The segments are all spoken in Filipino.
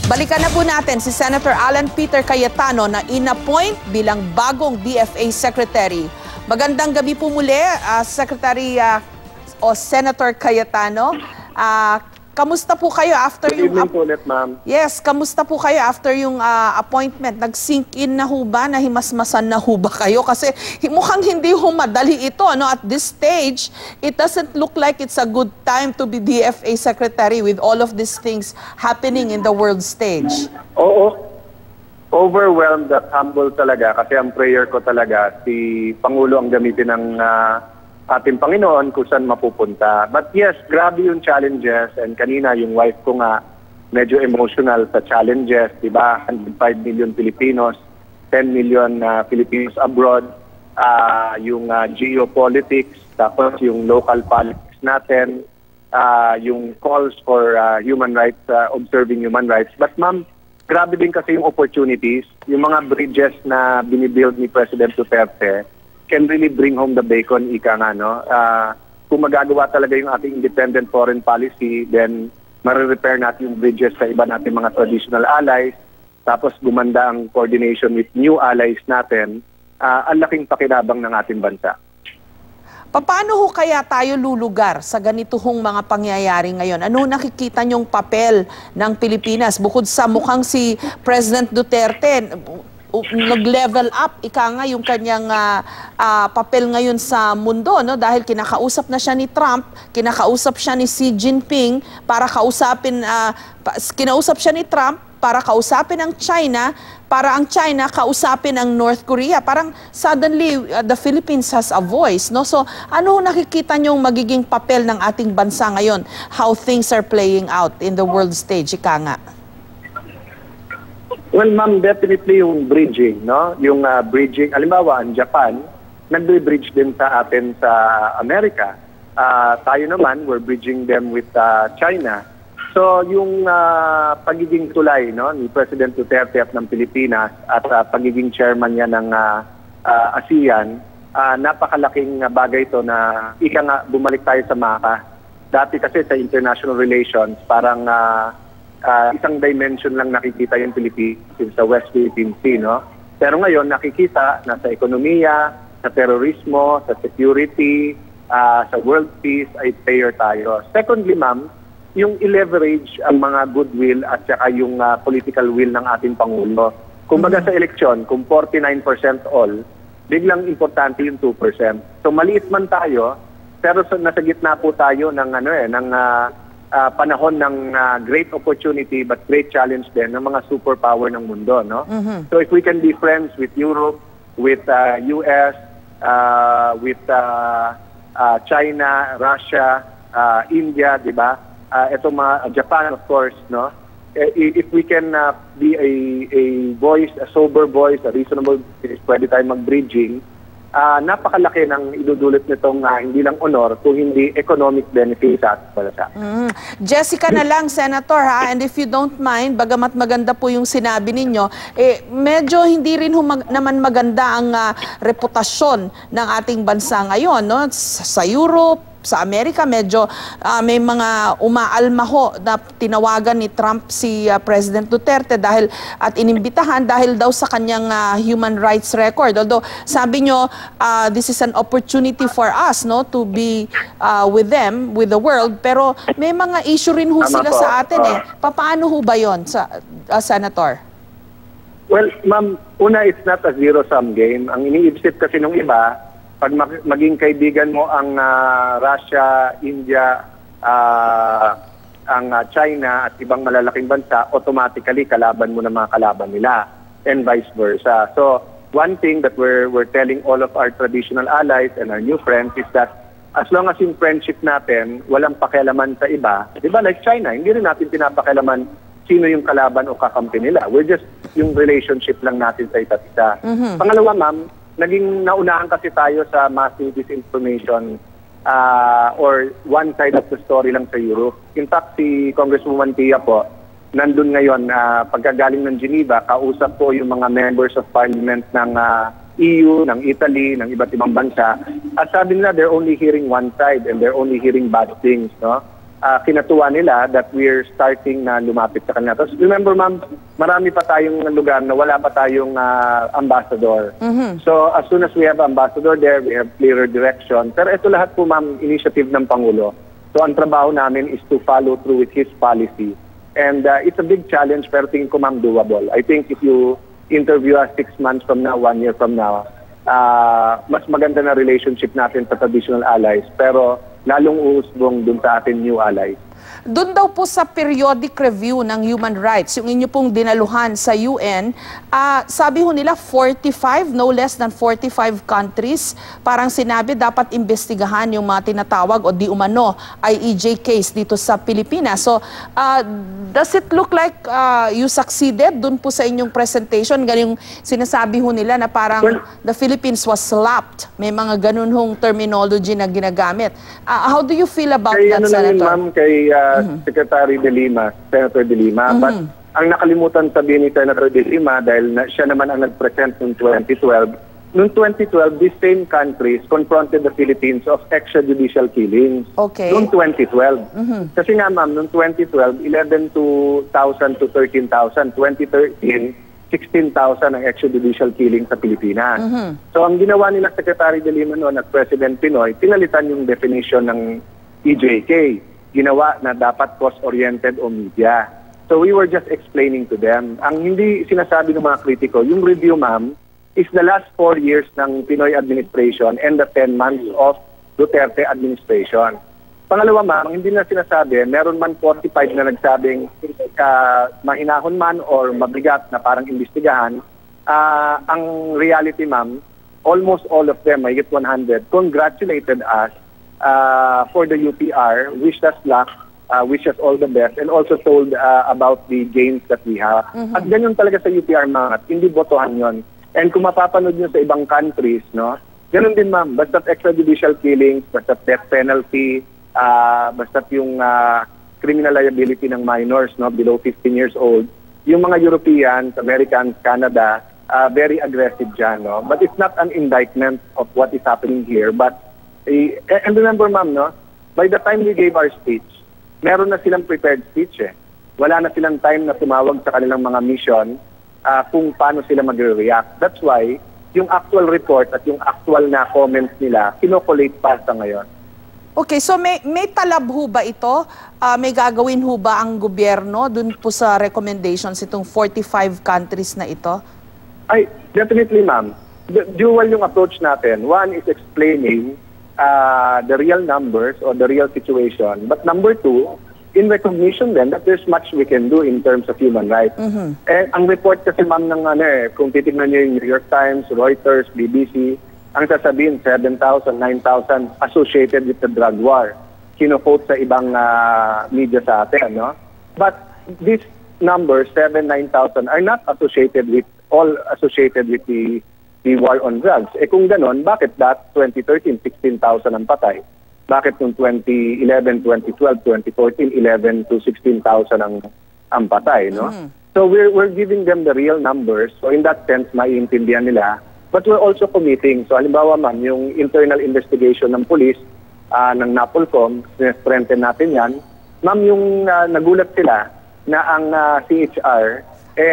Balikan na po natin si Senator Alan Peter Cayetano na inappoint bilang bagong DFA Secretary. Magandang gabi po muli, Secretary o Senator Cayetano. Kamusta po kayo after yung... Good evening po ulit, ma'am. Yes, kamusta po kayo after yung appointment? Nag-sink in na ho ba? Nahimasmasan na ho ba kayo? Kasi mukhang hindi ho madali ito. No? At this stage, it doesn't look like it's a good time to be DFA Secretary with all of these things happening in the world stage. Oo. Overwhelmed at humble talaga. Kasi ang prayer ko talaga, si Pangulo ang gamitin ng... ating Panginoon kung saan mapupunta. But yes, grabe yung challenges, and kanina yung wife ko nga medyo emotional sa challenges, di ba? 105 million Filipinos, 10 million Filipinos abroad, yung geopolitics, tapos yung local politics natin, yung calls for human rights, observing human rights. But ma'am, grabe din kasi yung opportunities, yung mga bridges na binibuild ni President Duterte, can really bring home the bacon, ika nga, no? Kung magagawa talaga yung ating independent foreign policy, then marirepair natin yung bridges sa iba natin mga traditional allies, tapos gumanda ang coordination with new allies natin, ang laking pakinabang ng ating bansa. Paano ho kaya tayo lulugar sa ganito hong mga pangyayari ngayon? Ano nakikita niyong papel ng Pilipinas? Bukod sa mukhang si President Duterte, nag-level up, ika nga yung kanyang papel ngayon sa mundo, no? Dahil kinakausap na siya ni Trump, kinakausap siya ni Xi Jinping para kinausap siya ni Trump para kausapin ang China, para ang China kausapin ang North Korea. Parang suddenly the Philippines has a voice, no? So ano nakikita niyong magiging papel ng ating bansa ngayon? How things are playing out in the world stage, ika nga? Well, ma'am, definitely yung bridging, no? Yung bridging, halimbawa, ang Japan, nag-bridge din sa atin sa Amerika. Tayo naman, we're bridging them with China. So, yung pagiging tulay, no, ni President Duterte at ng Pilipinas at pagiging chairman niya ng ASEAN, napakalaking bagay ito na ika nga bumalik tayo sa maka. Dati kasi sa international relations, parang... isang dimension lang nakikita yung Philippines sa West Philippine Sea, no? Pero ngayon nakikita na sa ekonomiya, sa terorismo, sa security, sa world peace ay player tayo. Secondly, ma'am, yung i-leverage ang mga goodwill at saka yung political will ng ating Pangulo. Kumbaga sa eleksyon, kung 49% all, biglang importante yung 2%. So maliit man tayo, pero nasa gitna po tayo ng panahon ng great opportunity but great challenge din ng mga superpower ng mundo, no? So if we can be friends with Europe, with US, with China, Russia, India, di ba? Ito Japan, of course, no? If we can be a voice, a sober voice, a reasonable voice, pwede tayo mag-bridging. Napakalaki ng idudulot nitong hindi lang honor, kung hindi economic benefit sa ating bansa. Jessica na lang, Senator, ha? And if you don't mind, bagamat maganda po yung sinabi ninyo, medyo hindi rin naman maganda ang reputasyon ng ating bansa ngayon, no? Sa Europe, sa Amerika, medyo may mga umaalma ho na tinawagan ni Trump si President Duterte at inimbitahan dahil daw sa kanyang human rights record. Although sabi nyo, this is an opportunity for us, no, to be with them, with the world, pero may mga issue rin ho sila sa atin. Paano ho ba yun, Senator? Well, ma'am, una, it's not a zero-sum game. Ang iniisip kasi nung iba, pag maging kaibigan mo ang Russia, India, ang China at ibang malalaking bansa, automatically kalaban mo ng mga kalaban nila and vice versa. So, one thing that we're telling all of our traditional allies and our new friends is that as long as yung friendship natin walang pakialaman sa iba, di ba, like China, hindi rin natin pinapakialaman sino yung kalaban o kakampi nila. We're just yung relationship lang natin sa isa't isa. Pangalawa, ma'am, naging naunahan kasi tayo sa massive disinformation or one side of the story lang sa Europe. In fact, si Congresswoman Tia po, nandun ngayon, pagkagaling ng Geneva, kausap po yung mga members of parliament ng EU, ng Italy, ng iba't ibang bansa. At sabi nila, they're only hearing one side and they're only hearing bad things, no? kinatuwa nila that we're starting na lumapit sa kanila. Tapos remember ma'am, marami pa tayong lugar na wala pa tayong ambassador. So as soon as we have ambassador there, we have clearer direction. Pero ito lahat po ma'am, initiative ng Pangulo. So ang trabaho namin is to follow through with his policy. And it's a big challenge pero tingin ko ma'am doable. I think if you interview us 6 months from now, 1 year from now, mas maganda na relationship natin sa traditional allies. Pero lalong uusbong dun sa ating new allies. Doon daw po sa periodic review ng human rights, yung inyo pong dinaluhan sa UN, sabi ho nila 45, no less than 45 countries, parang sinabi dapat imbestigahan yung mga tinatawag o di umano IEJ case dito sa Pilipinas. So, does it look like you succeeded doon po sa inyong presentation? Galing sinasabi ho nila na parang the Philippines was slapped. May mga ganun hong terminology na ginagamit. How do you feel about that, Senator? Ma'am, kay Secretary De Lima, Senator De Lima. But ang nakalimutan sabihin ni Senator De Lima dahil siya naman ang nag-present noong 2012. Noong 2012, these same countries confronted the Philippines of extrajudicial killings. Okay. Noong 2012. Kasi nga ma'am, noong 2012, 11,000 to 13,000. 2013, 16,000 ang extrajudicial killing sa Pilipinas. So ang ginawa nila Secretary De Lima noon at President Pinoy, pinalitan yung definition ng EJK. Ginawa na dapat cost-oriented o media. So we were just explaining to them. Ang hindi sinasabi ng mga kritiko, yung review ma'am, is the last 4 years ng Pinoy administration and the 10 months of Duterte administration. Pangalawa ma'am, hindi na sinasabi, meron man 45 na nagsabing mahinahon man or mabigat na parang imbestigahan. Ang reality ma'am, almost all of them, I get 100, congratulated us for the UPR, wished us luck, wished us all the best, and also told about the gains that we have. At ganyan talaga sa UPR mga, hindi botohan yon. And kung mapapanood nyo sa ibang countries, no, ganun din ma'am, basta't extrajudicial killings, basta't death penalty, basta't yung criminal liability ng minors, no, below 15 years old, yung mga Europeans, Americans, Canada, very aggressive dyan, no. But it's not an indictment of what is happening here, but and remember ma'am, no, by the time we gave our speech, meron na silang prepared speech eh. Wala na silang time na tumawag sa kanilang mga mission kung paano sila magre-react. That's why yung actual report at yung actual na comments nila, kinokolate pa sa ngayon. Okay, so may talab ho ba ito? May gagawin ho ba ang gobyerno dun po sa recommendations itong 45 countries na ito? Ay, definitely ma'am. Dual yung approach natin. One is explaining the real numbers or the real situation. But number two, in recognition then that there's much we can do in terms of human rights. Eh, ang report kasi ma'am ng kung titignan niyo yung New York Times, Reuters, BBC, ang sasabihin 7,000, 9,000 associated with the drug war. Kino-quote sa ibang media sa atin, no? But these numbers, 7,000, 9,000, are not associated with the war on drugs. Eh kung ganon, bakit 2013, 16,000 ang patay? Bakit nung 2011, 2012, 2014, 11 to 16,000 ang patay, no? So we're giving them the real numbers. So in that sense, maiintindihan nila. But we're also committing. So halimbawa ma'am, yung internal investigation ng police, ng NAPOLCOM, strengthen natin yan. Ma'am, yung nagulat sila na ang CHR,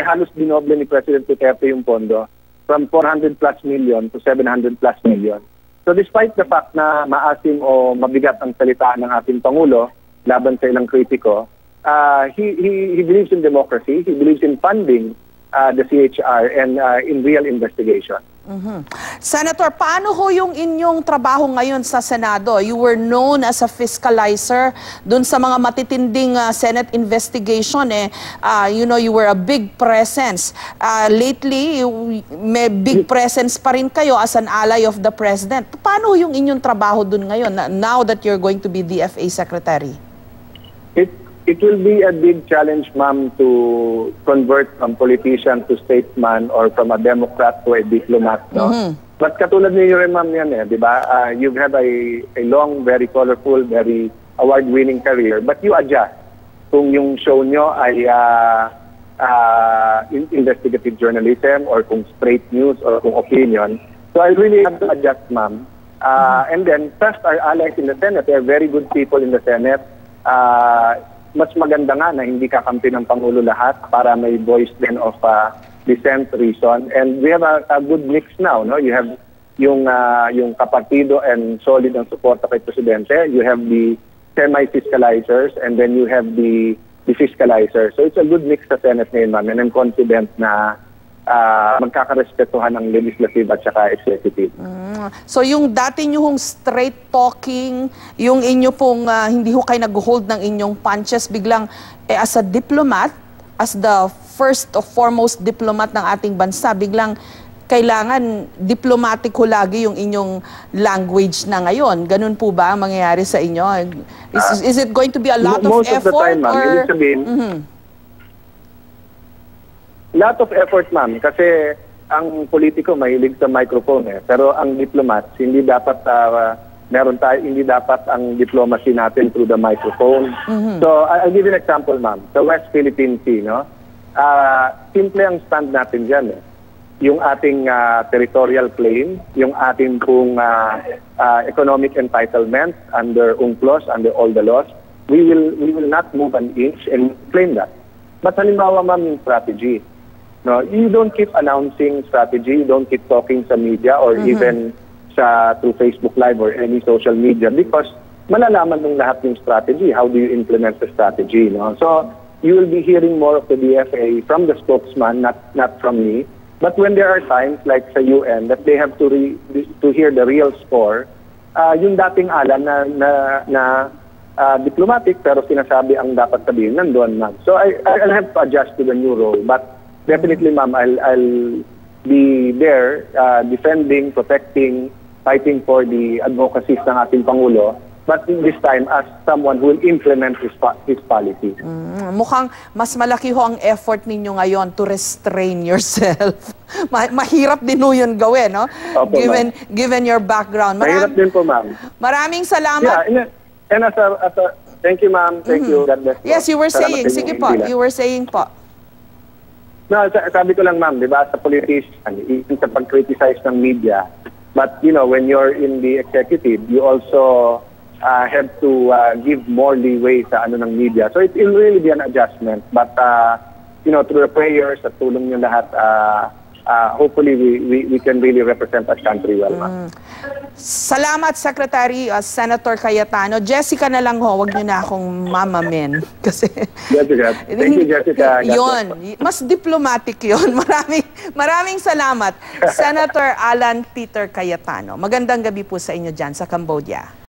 halos dinoble ni President Duterte yung pondo from 400 plus million to 700 plus million. So despite the fact na maasim o mabigat ang salita ng ating Pangulo laban sa ilang kritiko, he believes in democracy, he believes in funding the CHR and in real investigation. Senator, paano ho yung inyong trabaho ngayon sa Senado? You were known as a fiscalizer dun sa mga matitinding Senate investigation. You know, you were a big presence. Lately, may big presence pa rin kayo as an ally of the President. Paano yung inyong trabaho dun ngayon, now that you're going to be DFA Secretary? It will be a big challenge, ma'am, to convert from politician to statesman or from a Democrat to a diplomat, no? But katulad niyo rin, ma'am, yan di ba? You've had a long, very colorful, very award-winning career, but you adjust. Kung yung show nyo ay investigative journalism or kung straight news or kung opinion. So I really have to adjust, ma'am. And then, trust our allies in the Senate. They are very good people in the Senate. mas maganda nga na hindi kakampi ng Pangulo lahat para may voice din of dissent, reason. And we have a good mix now. No? You have yung kapartido and solid ang suporta kay Presidente. You have the semi-fiscalizers and then you have the fiscalizer. So it's a good mix sa Senate ngayon, ma'am. And I'm confident na magkakarespetuhan ng legislative at saka executive. So yung dati nyo hong straight talking, yung inyo pong hindi ho kayo nag-hold ng inyong punches, biglang as a diplomat, as the first or foremost diplomat ng ating bansa, biglang kailangan diplomatic ho lagi yung inyong language na ngayon. Ganun po ba ang mangyayari sa inyo? Is it going to be a lot of most effort? Most of the time, ma'am, ibig sabihin, lot of effort, ma'am, kasi ang politiko mahilig sa microphone pero ang diplomat hindi dapat hindi dapat ang diplomacy natin through the microphone. So I'll give you an example, ma'am. Sa West Philippine Sea, no? Simple ang stand natin diyan. Yung ating territorial claim, yung ating pong economic entitlement under UNCLOS, under all the laws, we will not move an inch and claim that. But halimbawa, ma'am, yung strategy. No, you don't keep announcing strategy, you don't keep talking sa media or even through Facebook Live or any social media because malalaman ng lahat yung strategy. How do you implement the strategy? No? So you will be hearing more of the DFA from the spokesman, not from me. But when there are times like sa UN that they have to hear the real score, yung dating alam na diplomatic pero sinasabi ang dapat sabihin nandoon, ma'am. So I'll have to adjust to the new role, but definitely, ma'am, I'll be there defending, protecting, fighting for the advocacies ng ating Pangulo, but this time as someone who will implement his policies. Mukhang mas malaki ho ang effort ninyo ngayon to restrain yourself. Mahirap din ho yun gawin, no? Opo, given your background. Mahirap din po, ma'am. Maraming salamat. Yeah, and as a thank you, ma'am. Thank you. God bless. Yes, you were saying. Sige po, you were saying po. No, sabi ko lang, ma'am, di ba, sa politician, even sa pag-criticize ng media, but, you know, when you're in the executive, you also have to give more leeway sa ano ng media. So it will really be an adjustment. But, you know, through the prayers at tulong nyo lahat, hopefully we can really represent our country well, ma'am. Salamat, Secretary Senator Cayetano. Jessica na lang ho, wag niyo na akong Mama Men. Kasi Jessica. Thank you, Jessica. Yun, mas diplomatic yun. Maraming salamat, Senator Alan Peter Cayetano. Magandang gabi po sa inyo dyan sa Cambodia.